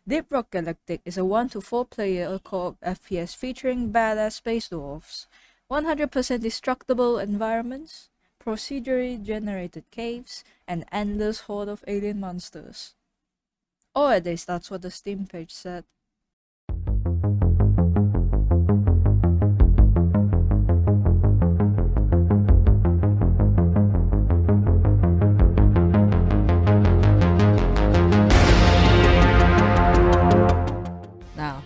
Deep Rock Galactic is a 1 to 4 player co-op FPS featuring badass space dwarfs, 100% destructible environments, procedurally generated caves, and endless horde of alien monsters. Or at least that's what the Steam page said. Now,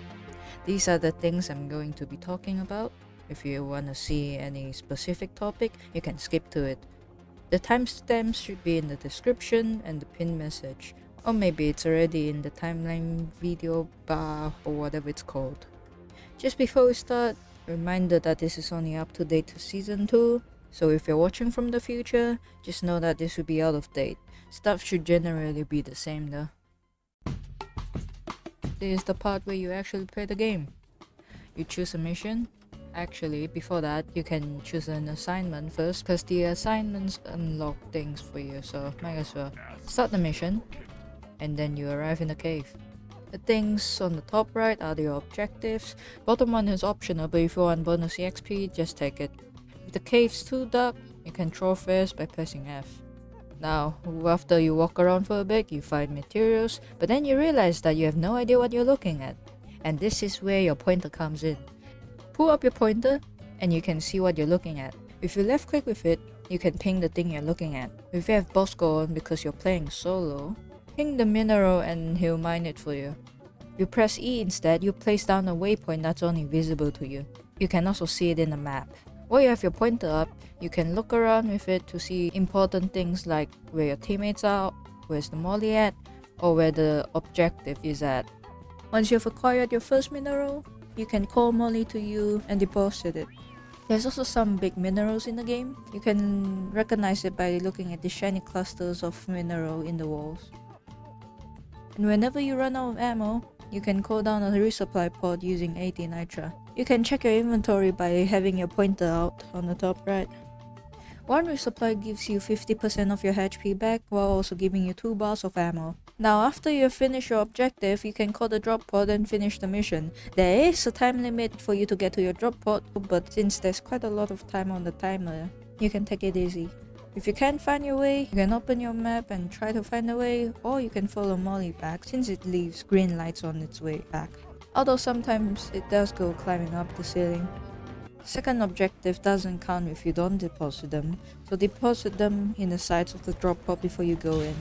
these are the things I'm going to be talking about. If you want to see any specific topic, you can skip to it. The timestamps should be in the description and the pinned message, or maybe it's already in the timeline video bar or whatever it's called. Just before we start, a reminder that this is only up to date to season 2, so if you're watching from the future, just know that this will be out of date. Stuff should generally be the same though. This is the part where you actually play the game. You choose a mission. Actually, before that, you can choose an assignment first, because the assignments unlock things for you, so might as well. Start the mission, and then you arrive in the cave. The things on the top right are your objectives. Bottom one is optional, but if you want bonus EXP, just take it. If the cave's too dark, you can throw first by pressing F. Now, after you walk around for a bit, you find materials, but then you realize that you have no idea what you're looking at. And this is where your pointer comes in. Pull up your pointer, and you can see what you're looking at. If you left click with it, you can ping the thing you're looking at. If you have boss go on because you're playing solo, ping the mineral and he'll mine it for you. If you press E instead, you place down a waypoint that's only visible to you. You can also see it in the map. While you have your pointer up, you can look around with it to see important things like where your teammates are, where's the molly at, or where the objective is at. Once you've acquired your first mineral, you can call molly to you and deposit it. There's also some big minerals in the game. You can recognize it by looking at the shiny clusters of mineral in the walls. And whenever you run out of ammo, you can call down a resupply pod using 80 nitra. You can check your inventory by having your pointer out on the top right. One resupply gives you 50% of your HP back while also giving you 2 bars of ammo. Now after you finish your objective, you can call the drop pod and finish the mission. There is a time limit for you to get to your drop pod, but since there's quite a lot of time on the timer, you can take it easy. If you can't find your way, you can open your map and try to find a way, or you can follow Molly back since it leaves green lights on its way back. Although sometimes it does go climbing up the ceiling. Second objective doesn't count if you don't deposit them, so deposit them in the sides of the drop pod before you go in.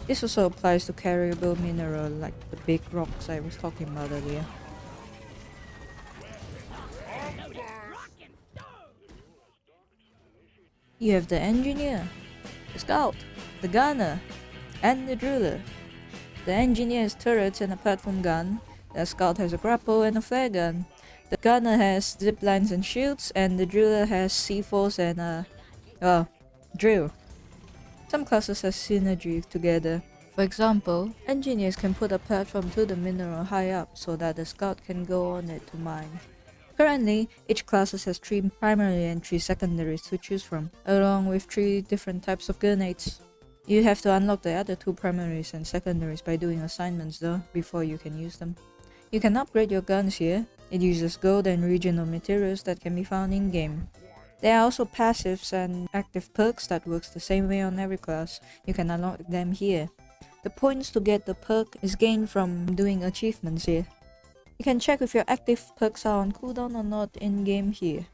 This also applies to carryable mineral like the big rocks I was talking about earlier. You have the engineer, the scout, the gunner, and the driller. The engineer has turrets and a platform gun, the scout has a grapple and a flare gun, the gunner has zip lines and shields, and the driller has C4s and drill. Some classes have synergy together. For example, engineers can put a platform to the mineral high up so that the scout can go on it to mine. Currently, each class has 3 primary and 3 secondaries to choose from, along with 3 different types of grenades. You have to unlock the other 2 primaries and secondaries by doing assignments though, before you can use them. You can upgrade your guns here. It uses gold and regional materials that can be found in-game. There are also passives and active perks that works the same way on every class. You can unlock them here. The points to get the perk is gained from doing achievements here. You can check if your active perks are on cooldown or not in-game here.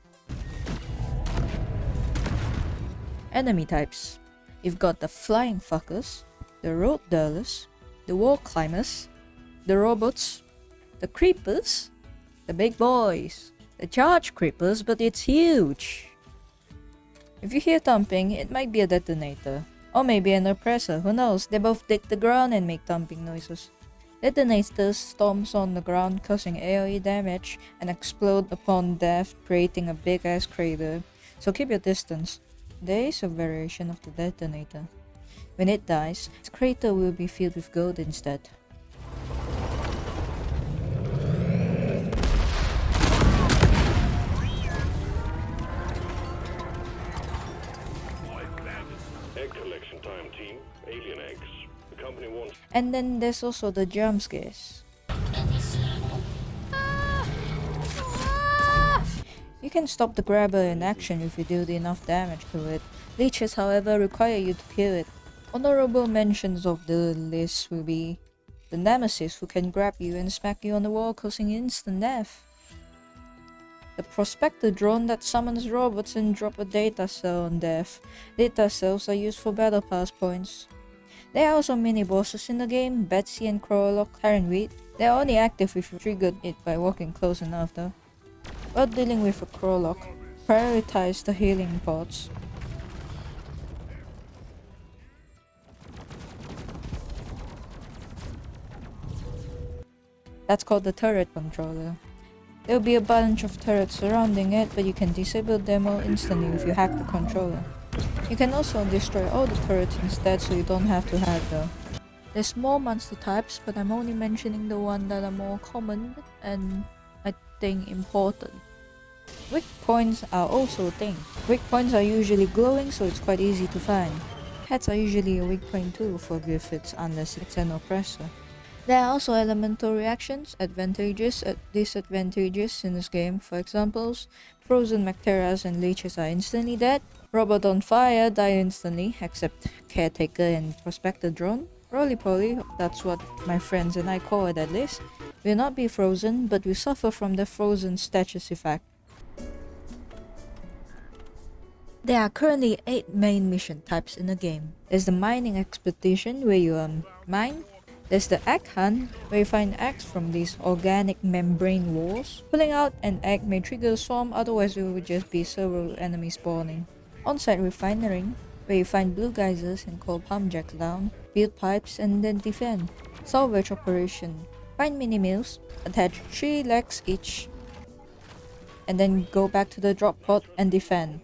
Enemy types. You've got the flying fuckers, the road dwellers, the wall climbers, the robots, the creepers, the big boys, the charge creepers, but it's huge. If you hear thumping, it might be a detonator, or maybe an oppressor, who knows, they both dig the ground and make thumping noises. Detonators stomps on the ground causing AoE damage and explode upon death, creating a big ass crater, so keep your distance. There is a variation of the detonator. When it dies, its crater will be filled with gold instead. Egg collection time, team. Alien eggs. The company wants. And then there's also the jump scares. You can stop the grabber in action if you do enough damage to it. Leeches, however, require you to kill it. Honorable mentions of the list will be the Nemesis, who can grab you and smack you on the wall, causing instant death. The Prospector drone that summons robots and drop a data cell on death. Data cells are used for battle pass points. There are also mini bosses in the game, Betsy and Crowlock, Karen. They are only active if you triggered it by walking close enough though. While dealing with a Crowlock, prioritize the healing pods. That's called the turret controller. There will be a bunch of turrets surrounding it, but you can disable them all instantly if you hack the controller. You can also destroy all the turrets instead, so you don't have to hack though. There's more monster types, but I'm only mentioning the ones that are more common and I think important. Weak points are also a thing. Weak points are usually glowing, so it's quite easy to find. Heads are usually a weak point too for Griffiths, unless it's an oppressor. There are also elemental reactions, advantages and disadvantages in this game. For examples, frozen Macteras and leeches are instantly dead. Robot on fire die instantly, except Caretaker and Prospector drone. Roly-poly, that's what my friends and I call it at least, will not be frozen, but will suffer from the frozen status effect. There are currently 8 main mission types in the game. There's the mining expedition, where you mine. There's the egg hunt, where you find eggs from these organic membrane walls. Pulling out an egg may trigger a swarm, otherwise it would just be several enemies spawning. On-site refinery, where you find blue geysers and call pump jacks down, build pipes and then defend. Salvage operation, find mini mills, attach 3 legs each, and then go back to the drop pod and defend.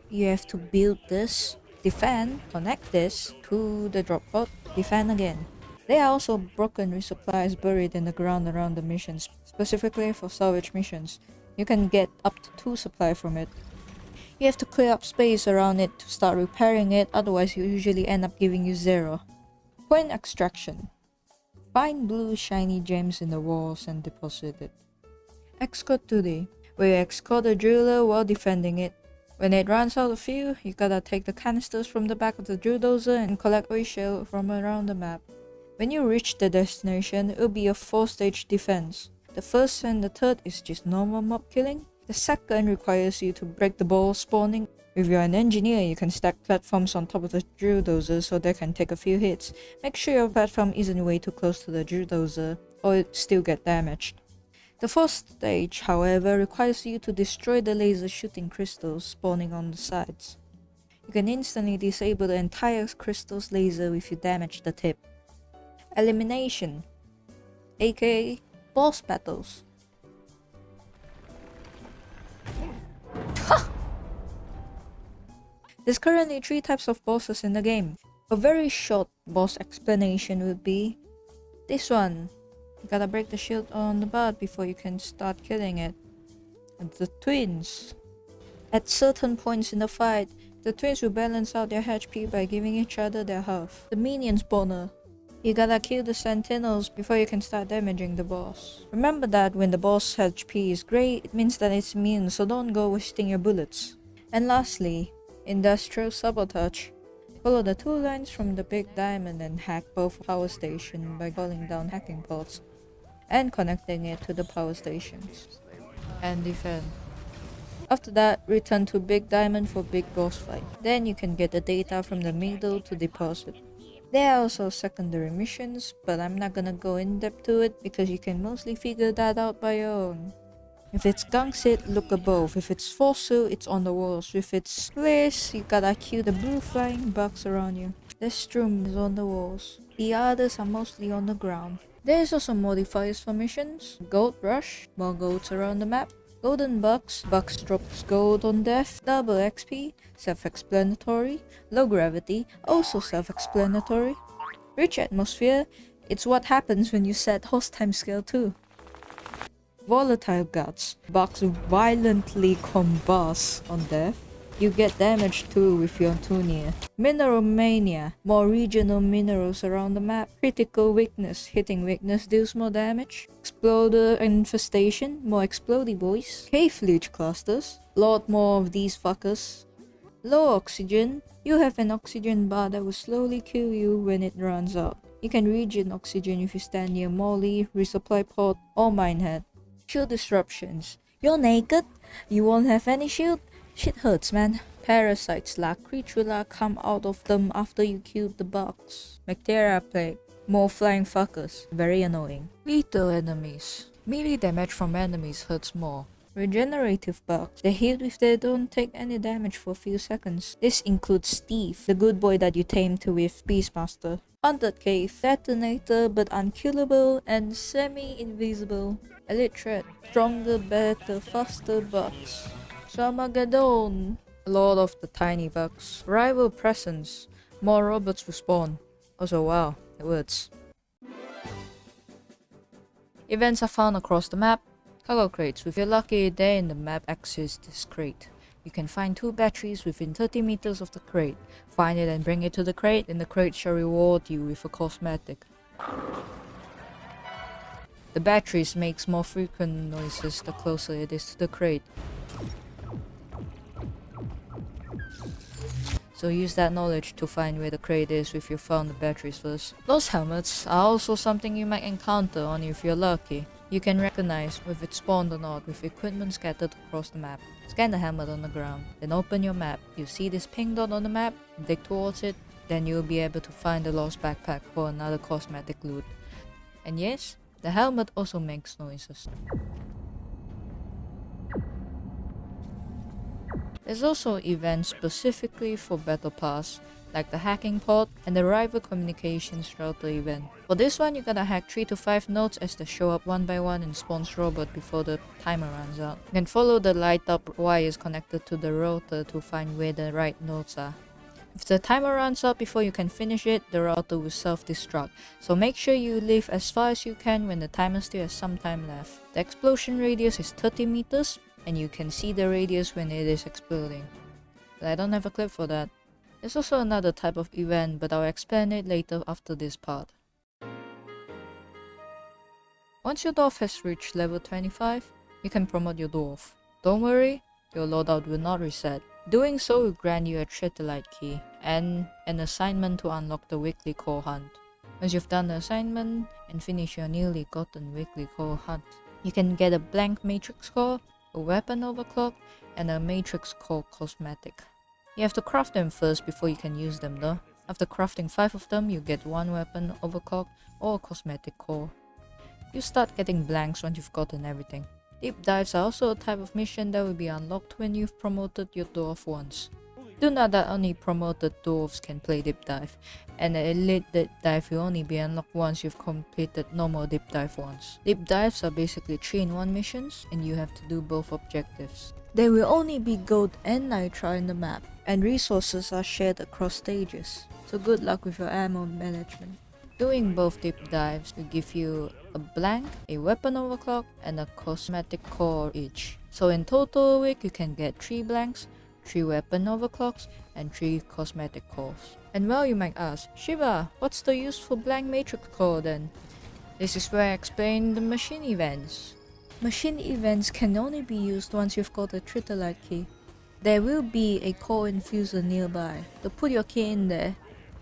You have to build this, defend, connect this to the drop pod, defend again. There are also broken resupplies buried in the ground around the missions, specifically for salvage missions. You can get up to 2 supply from it. You have to clear up space around it to start repairing it, otherwise you usually end up giving you 0. Coin extraction. Find blue shiny gems in the walls and deposit it. Escort duty, where you escort a driller while defending it. When it runs out of fuel, you gotta take the canisters from the back of the drill dozer and collect oil shell from around the map. When you reach the destination, it will be a 4-stage defense. The first and the third is just normal mob killing. The second requires you to break the ball spawning. If you're an engineer, you can stack platforms on top of the drill dozer so they can take a few hits. Make sure your platform isn't way too close to the drill dozer, or it still get damaged. The fourth stage, however, requires you to destroy the laser shooting crystals spawning on the sides. You can instantly disable the entire crystal's laser if you damage the tip. Elimination, aka boss battles. There's currently 3 types of bosses in the game. A very short boss explanation would be this one. You gotta break the shield on the butt before you can start killing it. And the twins. At certain points in the fight, the twins will balance out their HP by giving each other their health. The minion spawner. You gotta kill the sentinels before you can start damaging the boss. Remember that when the boss HP is great, it means that it's immune, so don't go wasting your bullets. And lastly, industrial sabotage. Follow the 2 lines from the big diamond and hack both power stations by calling down hacking pods and connecting it to the power stations. And defend. After that, return to Big Diamond for big boss fight. Then you can get the data from the middle to deposit. There are also secondary missions, but I'm not gonna go in depth to it because you can mostly figure that out by your own. If it's gangsit, look above. If it's fossil, it's on the walls. If it's glass, you gotta kill the blue flying bugs around you. The strum is on the walls. The others are mostly on the ground. There is also modifiers for missions. Gold rush, more golds around the map. Golden bugs, bugs drops gold on death. Double XP, self-explanatory. Low gravity, also self-explanatory. Rich atmosphere, it's what happens when you set host timescale too. Volatile guts, bugs violently combust on death. You get damaged too if you're too near. Mineral Mania. More regional minerals around the map. Critical weakness. Hitting weakness deals more damage. Exploder infestation. More explodey boys. Cave leech clusters. Lot more of these fuckers. Low oxygen. You have an oxygen bar that will slowly kill you when it runs out. You can regen oxygen if you stand near Molly, resupply pod, or minehead. Shield disruptions. You're naked? You won't have any shield? Shit hurts, man. Parasites like creaturela come out of them after you kill the bugs. Bacteria plague. More flying fuckers. Very annoying. Lethal enemies. Melee damage from enemies hurts more. Regenerative bugs. They heal if they don't take any damage for a few seconds. This includes Steve, the good boy that you tamed with Beastmaster. Haunted Cave. Detonator but unkillable and semi-invisible. Elite threat. Stronger, better, faster bugs. Armageddon. A lot of the tiny bugs. Rival presence. More robots will spawn. Also, wow, it works. Events are found across the map. Cargo crates. If you're lucky, they're in the map axis this crate. You can find 2 batteries within 30 meters of the crate. Find it and bring it to the crate, and the crate shall reward you with a cosmetic. The batteries makes more frequent noises the closer it is to the crate. So use that knowledge to find where the crate is if you found the batteries first. Those helmets are also something you might encounter only if you're lucky. You can recognize if it spawned or not with equipment scattered across the map. Scan the helmet on the ground, then open your map. You see this pink dot on the map, dig towards it, then you'll be able to find the lost backpack or another cosmetic loot. And yes, the helmet also makes noises. There's also events specifically for Battle Pass, like the hacking pod and the rival communications router event. For this one, you gotta hack 3 to 5 nodes as they show up one by one and spawns robot before the timer runs out. You can follow the light up wires connected to the router to find where the right nodes are. If the timer runs out before you can finish it, the router will self-destruct, so make sure you leave as far as you can when the timer still has some time left. The explosion radius is 30 meters, and you can see the radius when it is exploding. But I don't have a clip for that. There's also another type of event, but I'll explain it later after this part. Once your dwarf has reached level 25, you can promote your dwarf. Don't worry, your loadout will not reset. Doing so will grant you a Tritolite key and an assignment to unlock the weekly core hunt. Once you've done the assignment and finish your newly gotten weekly core hunt, you can get a blank matrix core, a weapon overclock, and a matrix core cosmetic. You have to craft them first before you can use them though. After crafting 5 of them, you get 1 weapon overclock or a cosmetic core. You start getting blanks once you've gotten everything. Deep dives are also a type of mission that will be unlocked when you've promoted your dwarf once. Do note that only promoted dwarves can play deep dive, and the elite deep dive will only be unlocked once you've completed normal deep dive once. Deep dives are basically 3-in-1 missions, and you have to do both objectives. There will only be gold and nitra in the map, and resources are shared across stages, so good luck with your ammo management. Doing both deep dives will give you a blank, a weapon overclock, and a cosmetic core each. So in total a week you can get 3 blanks, 3 weapon overclocks, and 3 cosmetic cores. And well, you might ask, Shiva, what's the use for blank matrix core then? This is where I explain the machine events. Machine events can only be used once you've got a Tritolite key. There will be a core infuser nearby, so put your key in there.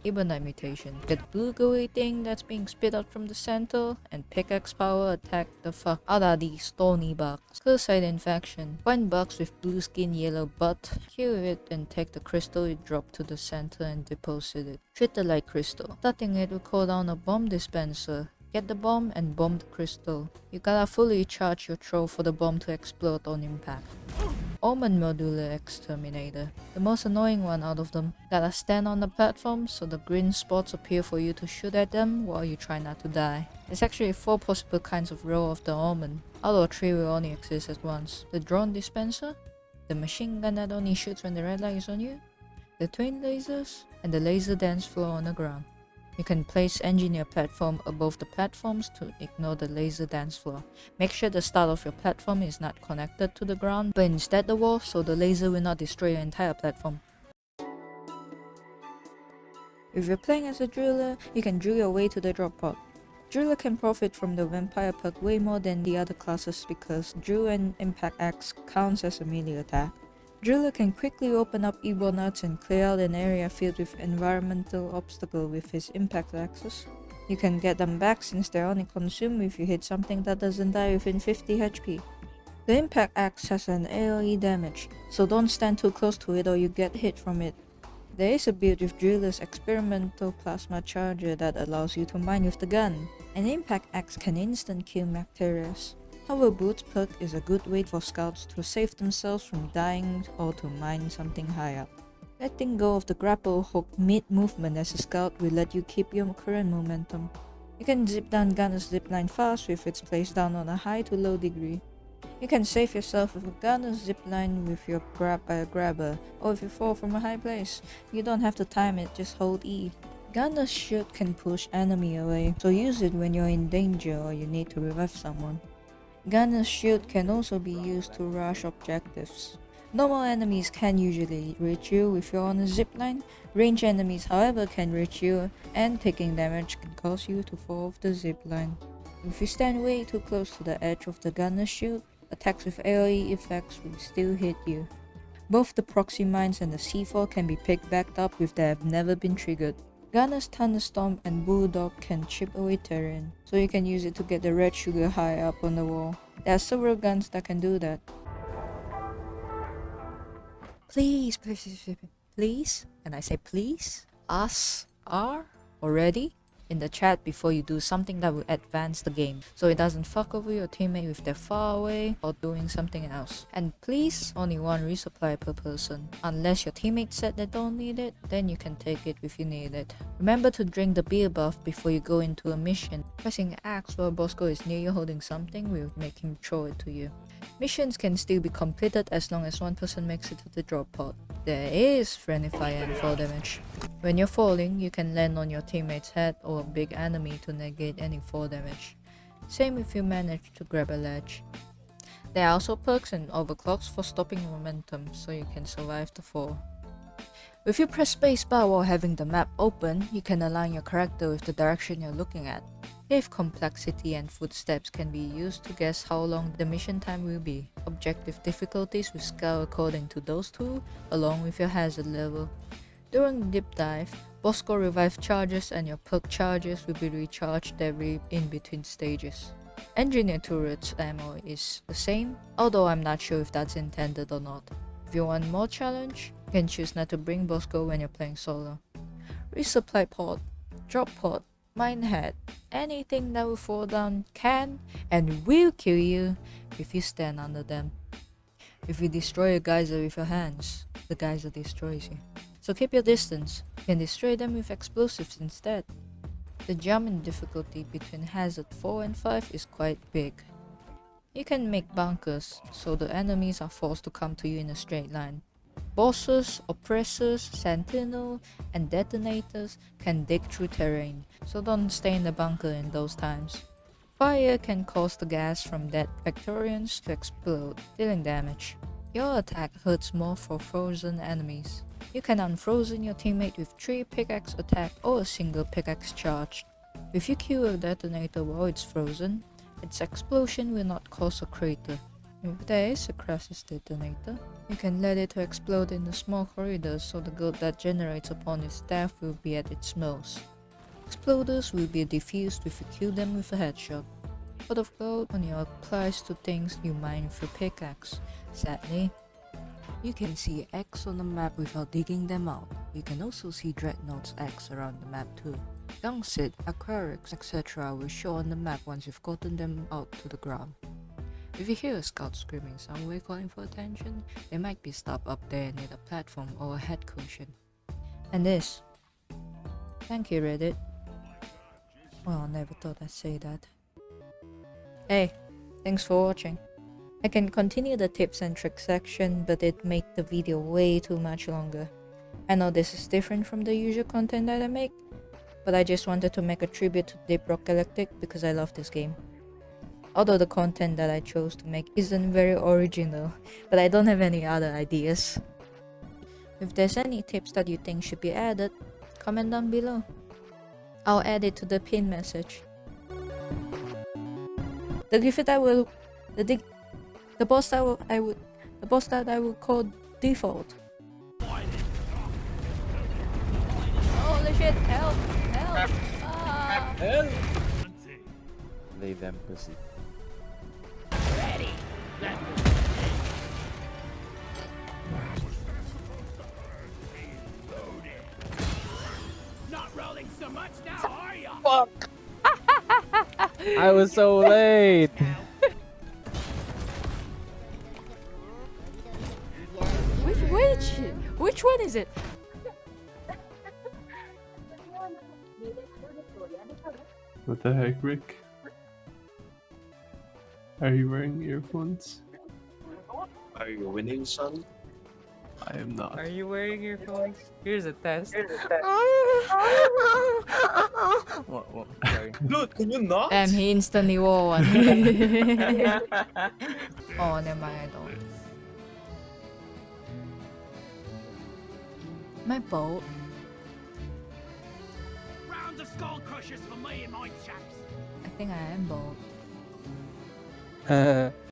Ebonite mutation. Get the blue gooey thing that's being spit out from the center, and pickaxe power attack the fuck out of these stony bugs. Cursite infection. Find bugs with blue skin, yellow butt, kill it and take the crystal it dropped to the center and deposit it. Tritolite crystal. Starting it will call down a bomb dispenser. Get the bomb and bomb the crystal. You gotta fully charge your throw for the bomb to explode on impact. Omen Modular Exterminator. The most annoying one out of them. Gotta stand on the platform so the green spots appear for you to shoot at them while you try not to die. There's actually 4 possible kinds of roll of the Omen. Out of 3 will only exist at once. The drone dispenser, the machine gun that only shoots when the red light is on you, the twin lasers, and the laser dance floor on the ground. You can place engineer platform above the platforms to ignore the laser dance floor. Make sure the start of your platform is not connected to the ground, but instead the wall, so the laser will not destroy your entire platform. If you're playing as a driller, you can drill your way to the drop pod. Driller can profit from the vampire perk way more than the other classes because drill and impact axe counts as a melee attack. Driller can quickly open up Ebo nuts and clear out an area filled with environmental obstacle with his impact axes. You can get them back since they're only consumed if you hit something that doesn't die within 50 HP. The impact axe has an AoE damage, so don't stand too close to it or you get hit from it. There is a build with Driller's experimental plasma charger that allows you to mine with the gun. An impact axe can instant kill Macterias. Hover Boots perk is a good way for scouts to save themselves from dying or to mine something high up. Letting go of the grapple hook mid-movement as a scout will let you keep your current momentum. You can zip down Gunner's zipline fast if it's placed down on a high to low degree. You can save yourself with a Gunner's zipline with your grab by a grabber, or if you fall from a high place. You don't have to time it, just hold E. Gunner's shield can push enemy away, so use it when you're in danger or you need to revive someone. Gunner's shield can also be used to rush objectives. Normal enemies can usually reach you if you're on a zipline. Ranged enemies however can reach you, and taking damage can cause you to fall off the zipline. If you stand way too close to the edge of the Gunner's shield, attacks with AoE effects will still hit you. Both the proxy mines and the C4 can be picked back up if they have never been triggered. Gunner's Thunderstorm and Bulldog can chip away terrain, so you can use it to get the red sugar high up on the wall. There are several guns that can do that. Please, and I say please, us are already in the chat before you do something that will advance the game, so it doesn't fuck over your teammate if they're far away or doing something else. And please, only one resupply per person. Unless your teammate said they don't need it, then you can take it if you need it. Remember to drink the beer buff before you go into a mission. Pressing X while Bosco is near you holding something will make him throw it to you. Missions can still be completed as long as one person makes it to the drop pod. There is friendly fire and fall damage. When you're falling, you can land on your teammate's head or a big enemy to negate any fall damage. Same if you manage to grab a ledge. There are also perks and overclocks for stopping momentum, so you can survive the fall. If you press spacebar while having the map open, you can align your character with the direction you're looking at. Cave complexity and footsteps can be used to guess how long the mission time will be. Objective difficulties will scale according to those two, along with your hazard level. During the deep dive, Bosco revive charges and your perk charges will be recharged every in-between stages. Engineer turrets ammo is the same, although I'm not sure if that's intended or not. If you want more challenge, you can choose not to bring Bosco when you're playing solo. Resupply pod, drop pod, minehead, anything that will fall down can and will kill you if you stand under them. If you destroy a geyser with your hands, the geyser destroys you. So keep your distance. You can destroy them with explosives instead. The jump in difficulty between hazard 4 and 5 is quite big. You can make bunkers, so the enemies are forced to come to you in a straight line. Bosses, oppressors, sentinel, and detonators can dig through terrain, so don't stay in the bunker in those times. Fire can cause the gas from dead Vectorians to explode, dealing damage. Your attack hurts more for frozen enemies. You can unfrozen your teammate with 3 pickaxe attack or a single pickaxe charge. If you kill a detonator while it's frozen, its explosion will not cause a crater. If there is a crisis detonator, you can let it to explode in the small corridors so the gold that generates upon its death will be at its most. Exploders will be diffused if you kill them with a headshot. Pot of gold only applies to things you mine with your pickaxe. Sadly, you can see X on the map without digging them out. You can also see Dreadnought's X around the map too. Youngsid, Aquarix, etc. will show on the map once you've gotten them out to the ground. If you hear a scout screaming somewhere calling for attention, they might be stopped up there near the platform or a head cushion. And this. Thank you, Reddit. Well, I never thought I'd say that. Hey, thanks for watching. I can continue the tips and tricks section, but it made the video way too much longer. I know this is different from the usual content that I make, but I just wanted to make a tribute to Deep Rock Galactic because I love this game. Although the content that I chose to make isn't very original, but I don't have any other ideas. If there's any tips that you think should be added, comment down below. I'll add it to the pin message. The gift that I will, the boss that I would call default. Holy shit! Help! Help! Ah. Hell! Lay them pussy. Not rolling so much now, are ya? Fuck! I was so late! Which one is it? What the heck, Rick? Are you wearing earphones? Are you winning, son? I am not. Are you wearing earphones? Here's a test. What? Sorry. Dude, can you not? He instantly wore one. Oh, never mind, I don't. My boat. Round of skull crushers for me and my chaps. I think I am bold.